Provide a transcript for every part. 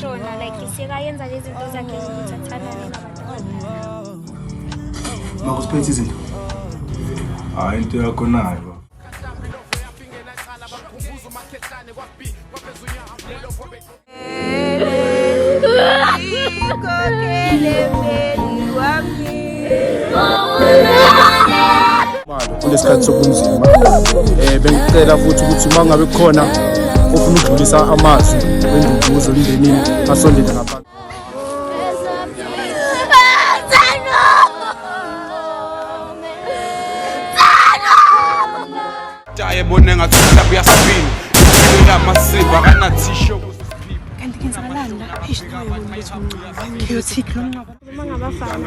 ngishona like sekayenza lezi zinto zakhe ezithathana nabantu. Makusiphethe izinto. Hayi into yakho nayo. Kulesikhathi sobunzima bengicela futhi ukuthi uma ngabe khona ufuna ukudlulisa amazwi wenduduzo emndenini asondele ngaphansi. Ayebone ngathi mhlawumbe uyasibini amasiko akanathisho kanti kenzakalani la phesheya ukuthi chaotic lo mncaba Uma ngabafana.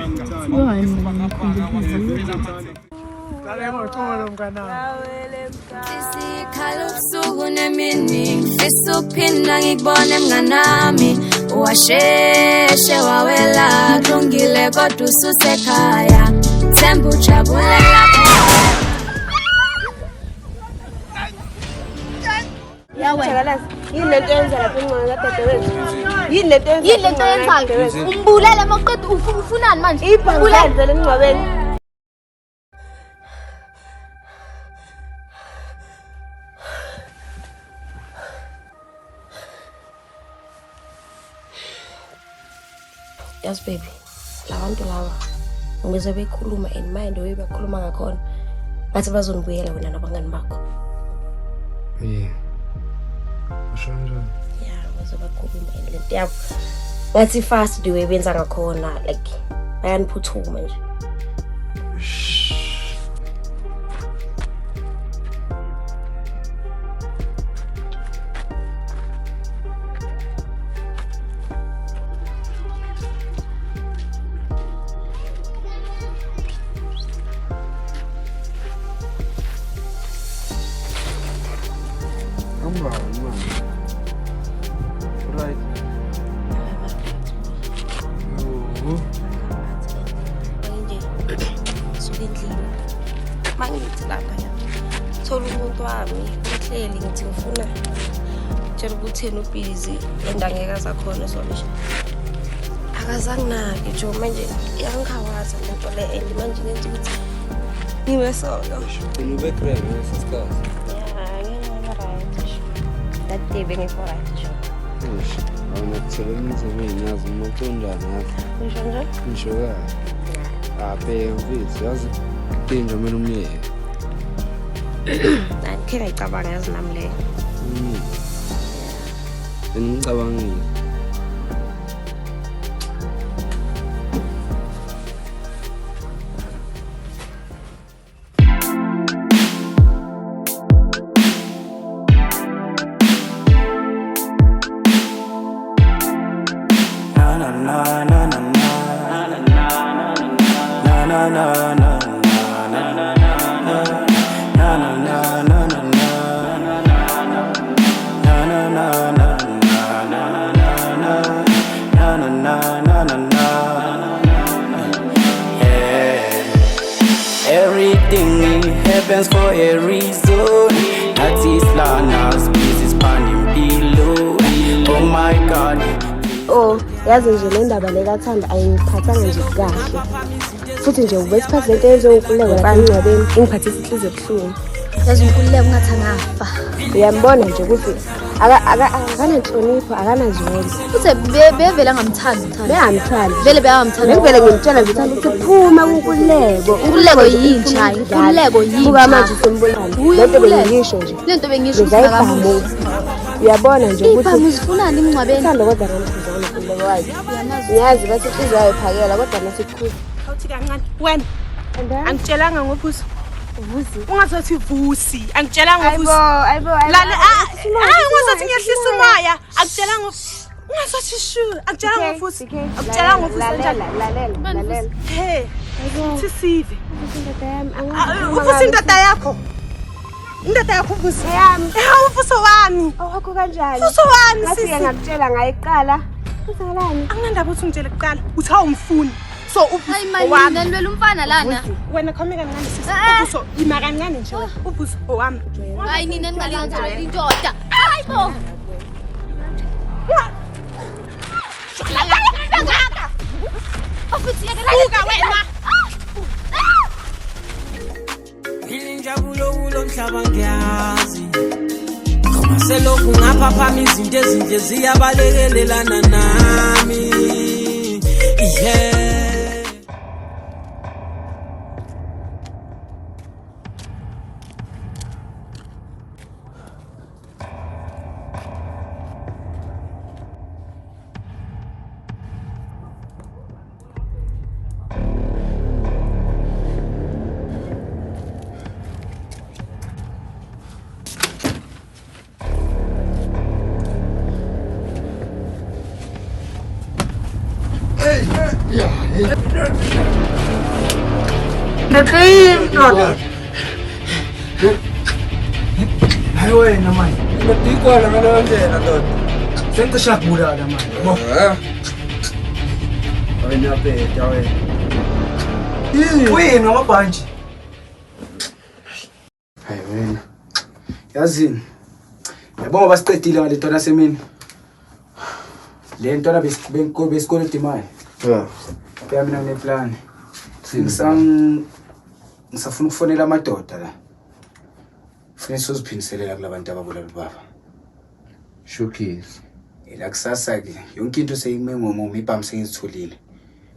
Isikhala ubusuku nemini ngifisa ukuphinda ngikubone mnganami washeshe wawela kulungile kodwa ususekhaya themba ujabulela Yini lento yenza lapha ingqondo kadadewethu? Yini lento yenzayo? Umbulele maqedwe ufunani manje? Ibhange lengcwabeni. Yes baby, labantu laba ngibese bekhuluma in mind oyibakhuluma ngakhona bathi bazonibuyela wena nabangani bakho. Yeah, ngibese bakhuluma lento yabo ngathi fast the benza ngakhona like bayaniphuthuma nje. right. Mangithi lapha la thola umuntu wami uhleli ngithi ngifuna tshela ukuthi yena ubhizi endangeka zakhona solisha akazanginaki nje manje yangikhawaza lento le and manje ngenza ukuthi ngibe solo Ube creme ngesikhathi. that day bengekho right nje Awunakuthela ngiyazi uMaqondana yakho. ngisho nje Ngisho abheka mfethu yazi inja mina umyeke. Khe ngicabanga yazi nami le Ngicabangile. Everything happens for a reason. That is Lana's business panding below. Oh my God. Oh, yazi nje le ndaba lekathanda ayingiphathanga nje kahle. Futhi nje ubesiphathe lento ezokuleka lapha engcwabeni ingiphathisa inhliziyo ebuhlungu. Yazi unkululeko ngathi angafa. Uyambona nje ukuthi akananhlonipho akanazolo. Futhi bevela ngamthandi uthanda. Behamthandi. Vele behamthandi. Ngivele ngimtshela nje ukuthi phuma kunkululeko. Inkululeko yini chayi? Inkululeko yini? Buka manje usombulani. Lento bengisho nje. Lento bengisho ukuthi uyabona nje ukuthi iphamu uzifunani emncwabeni? Thanda kodwa ngizona inkululeko wakhe. Ngiyazi bathi inhliziyo yayiphakela kodwa nasikhulu. Awuthi kancane wena angitshelanga ngophuzo ungazothi vusi angitshelanga ngophuzo lale ungazothi ngehlisa umoya angitshelanga ungazothi shu angitshelanga ngophuzo angitshelanga ngophuzo lalela hey sisive uvusi indoda yakho uvusi yami uvuso wami awakho kanjani uvuso wami sisi ngakutshela ngayiqala usalani anginandaba uthi ngitshele kuqala uthi awumfuni so hayi manje nilwela umfana lana wena khome kancane sisi uvuso ima kancane nje uvuso owami hayi nina ningalenza indoda hayibo futhi buka wena. Ilinjabulo kulo mhlaba ngiyazi. Ngoba selokhu ngaphapha izinto ezinhle ziyabalekelelana nami. Yeah. Hayi wena manje. Ngidikwana ngaleyo ndlela ndoda. Sengisha kubulala manje. Wena phela wena. Wena amabhanji. Hayi wena. Yazini. Yabonga basiqedile ngale ntona semini. Le ntona besikole imali. Phela mina ngeplan. Ngisafuna ukufonela amadoda la. Funa siziphindiselela kulabantu ababulala baba. Showcase. Ela kusasa ke yonke into seyime ngomumo ibhamu sengizitholile.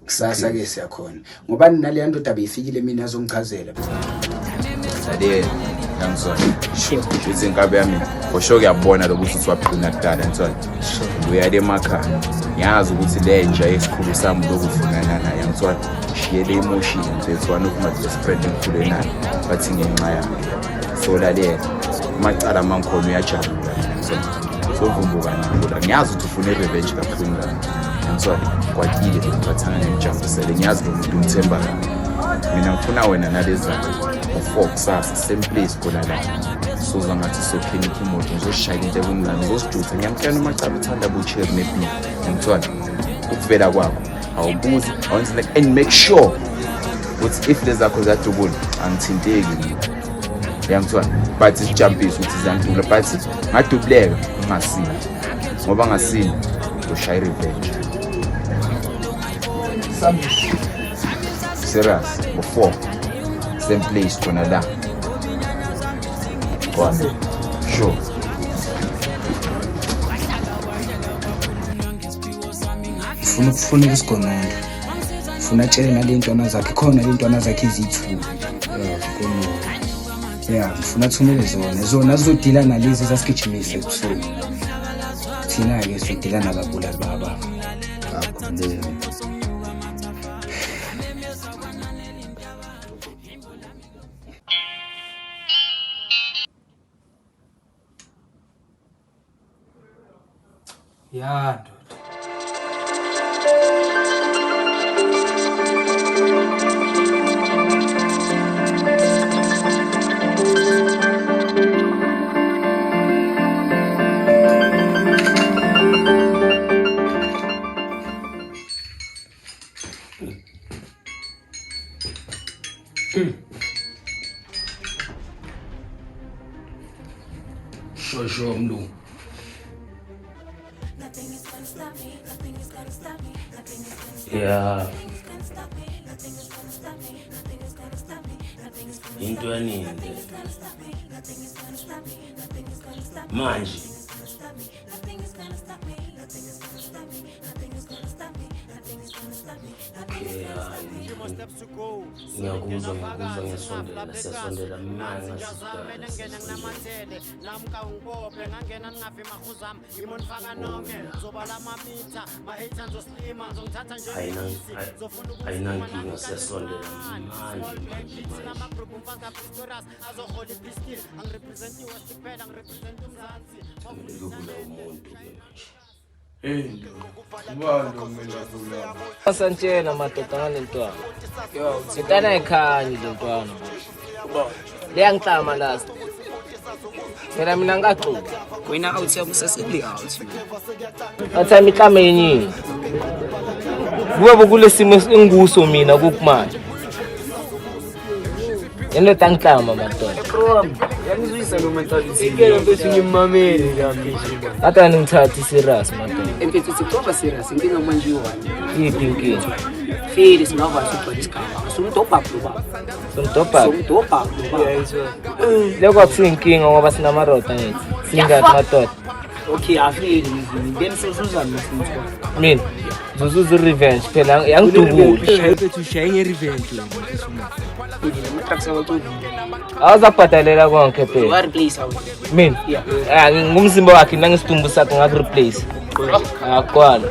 Kusasa ke siyakhona. Ngoba nale ndoda beyifikile mina azongichazela. Sade ngizona. Sure. Uthi inkabe yami. Ngosho kuyabona lokuthi siwaphina kudala nsona. Uyade emakhaya. Ngiyazi ukuthi le nje esikhulu sami lokufunana naye ngizona. Shiyele emotion nje one of my best friend engikhule naye. Bathi ngenxa yakhe. So lalela amacala mankhona uyajabula nsona. Sovumbuka nalo. Ngiyazi ukuthi ufune revenge kakhulu ngani. Nsona kwakile ngiphathana nemjambisele. Ngiyazi ukuthi umthemba mina ngifuna wena nalezakho. Kusasa same place khona la soza ngathi sokhenika imoto ngizoshaya into ekungani ngizosijutha ngiyamtshela umacala uthanda bucheri nebi ngithona ukuvela kwakho awubuzi awenze like and make sure ukuthi if lezakho zadubula angithinteki ngiyamthona but isijampisi ukuthi zantula but ngadubleka ungasini ngoba ngasini ushaya revenge serious before same place khona la. One. Sure. Funa ukufuneka isigonolo. Funa tshele nale ntwana zakhe khona le ntwana zakhe izithu. Yeah, ngifuna thumele zona zizodila nalezi zasigijimisa ebusuku. Thina ke sidila nababulali baba. Ya ndoda. Shosho mlungu. Yeah. Into yaningi manje ngiyakuzwa siyasondela manje ayinankinga siyasondela manje Asantshela madoda ngale ntwana. Sitana ekhanya le ntwana. Leyangihlama last. Mina ngaqoqa. Wena awuthi yakusaseli out. Athi imihlame yenyini. Kuba kule simo engikuso mina kukumanje. Indoda angihlama madoda. Yangizwisa lo mentality. Ngeke mfethu ngimameli kamfethu. Kade ngithatha serious madoda. Mfethu sikuxoxa serious inkinga manje yiwani. Yiphi inkinga? Feli singakwazi ukugcwala isigaba. Sumdopa baba. Sumdopa? Baba. Lokho kusinkinga ngoba sinamaroda ngithi. Singathi madoda. Okay, afeli then sozuza mfethu. Mina Zuzu revenge phela yangidubula. Mfethu shaye revenge la mfethu. Matraxa wathi awuzabhadalela konke phela. Wa replace awu. Mina ngumzimba wakhe nangisidumbu sakhe ngaku replace. Akwala.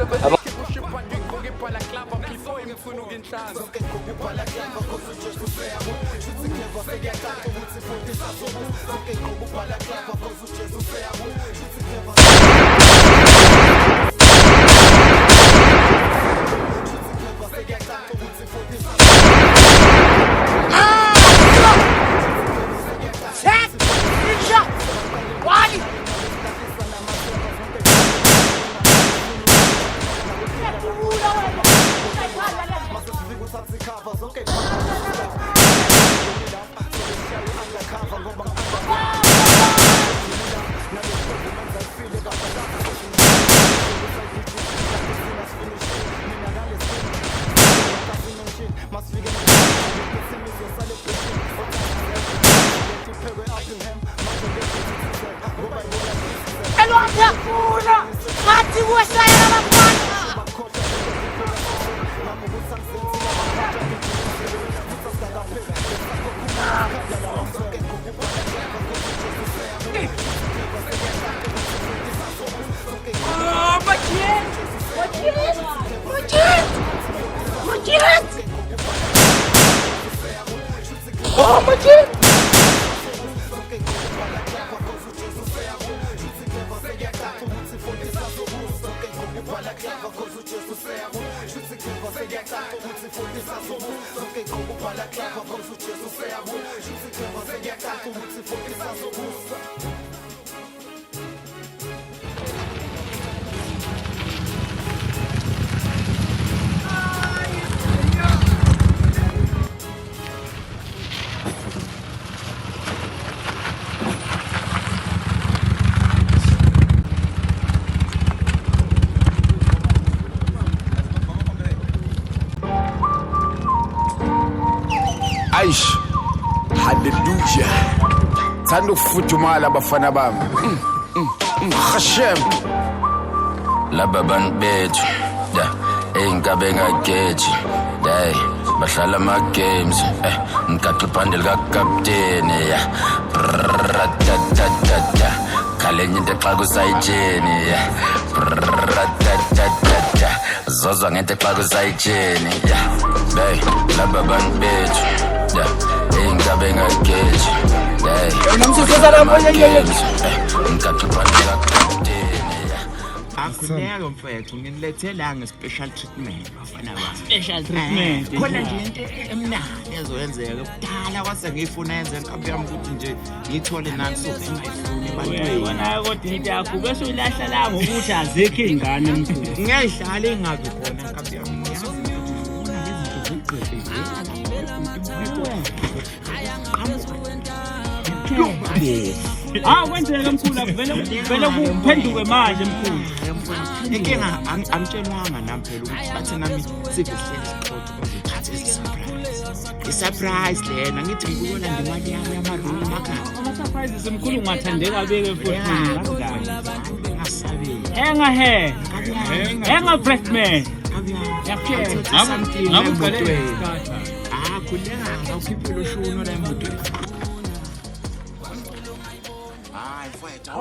Aish, hallelujah. Thanda ukufudumala abafana bami. Hashem. Laba bantu bethu, ey'nkabe engageji, bahlala ama-games, ngigaqe ibhandle likakapteni, brrratatatata, khalenye into xa kusayitsheni, brrratatatata, zozwa ngento xa kusayitsheni, laba bantu bethu, ey'nkabe engageji, bahlala ama-games, ngigaqe ibhandle likakapteni. Akhuleka mfethu nginilethela nge-special treatment bafana bami. Special treatment. Khona nje into emnandi ezoyenzeka kudala kwase ngifuna yenze inkambi yami ukuthi nje ngithole nani so ngingayifuni ebantwini. Wena kodwa into yakho bese uyilahla la ngokuthi azikho ingane emkhulu. Ngiyayidlala engazi khona inkambi yami ngiyazi ukuthi ufuna lezinto ziqedile. Kwenzeka mkhulu vele kuphenduke manje mkhulu. Inkinga angitshelwanga nami phela ukuthi bathi nami sibehlele isiqotho bazothatha i-surprise lena ngithi ngikuyolanda imali yami yamaroom ekhaya. Ama-surprises mkhulu ungathandeka beke futhi kanjani? Ngasabela. Enga Breastman. Khuleka awukhiphe lo shuno la emotweni. Hayi mfethu.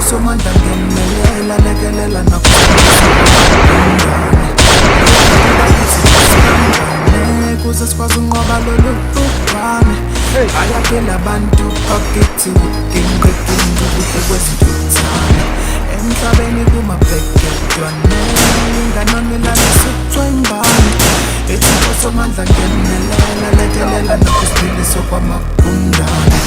Somanda ngemelela lekelela nakuze sikwazi unqoba lolu bhubhane Bayaphela abantu bakithi Kingu kuhle kwesithuthana Emhlabeni kumabheketwane Nganonelana suthwa imbani Ethipho somandla ngenelela Lekelela nokusiphiliso kwamakundana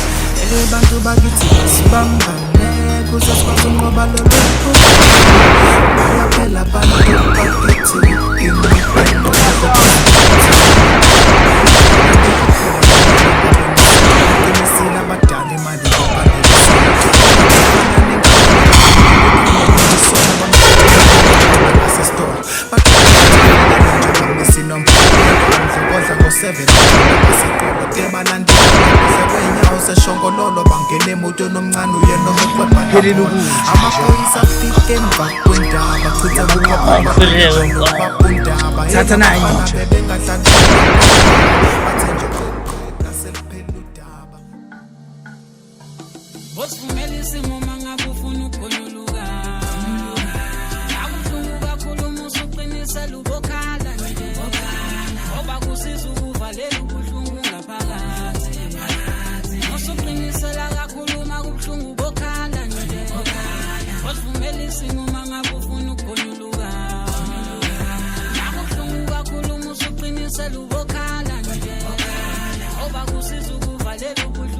Bantu bakithi sibambane Kuze sikwazi unqoba loluphu Bayaphela abantu bakithi Kingu abadala imali seshongololo bangene emoto nomncane uyena omekwebhala amaphoyisa afike emva kwendaba chitha kuqapha thatha nayi Bosivumela isimo mangabe ufuna ukugonyuluka Akuhlungu kakhulu musu uqinisela ubokhala Ngoba kusiza ukuvalela ubuhlungu ngaphakathi Musu uqinisela kakhulu makubuhlungu ubokhala Bosivumela isimo mangabe ufuna ukugonyuluka Akuhlungu kakhulu musu uqinisela ubokhala Ngoba kusiza ukuvalela ubuhlungu